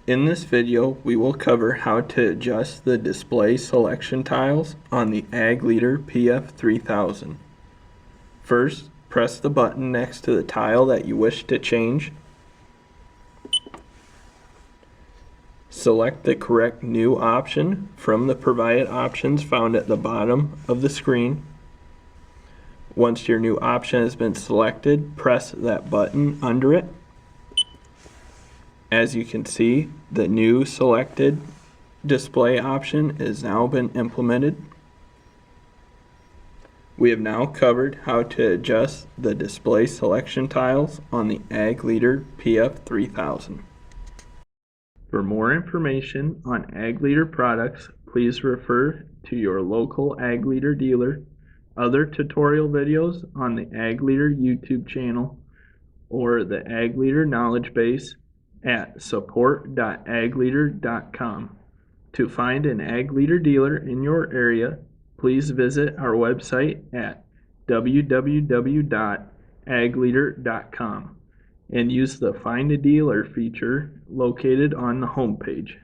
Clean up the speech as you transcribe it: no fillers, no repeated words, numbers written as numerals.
In this video, we will cover how to adjust the display selection tiles on the Ag Leader PF3000. First, press the button next to the tile that you wish to change. Select the correct new option from the provided options found at the bottom of the screen. Once your new option has been selected, press that button under it. As you can see, the new selected display option has now been implemented. We have now covered how to adjust the display selection tiles on the Ag Leader PF3000. For more information on Ag Leader products, please refer to your local Ag Leader dealer, other tutorial videos on the Ag Leader YouTube channel, or the Ag Leader Knowledgebase at support.agleader.com. To find an Ag Leader dealer in your area, please visit our website at www.agleader.com and use the Find a Dealer feature located on the homepage.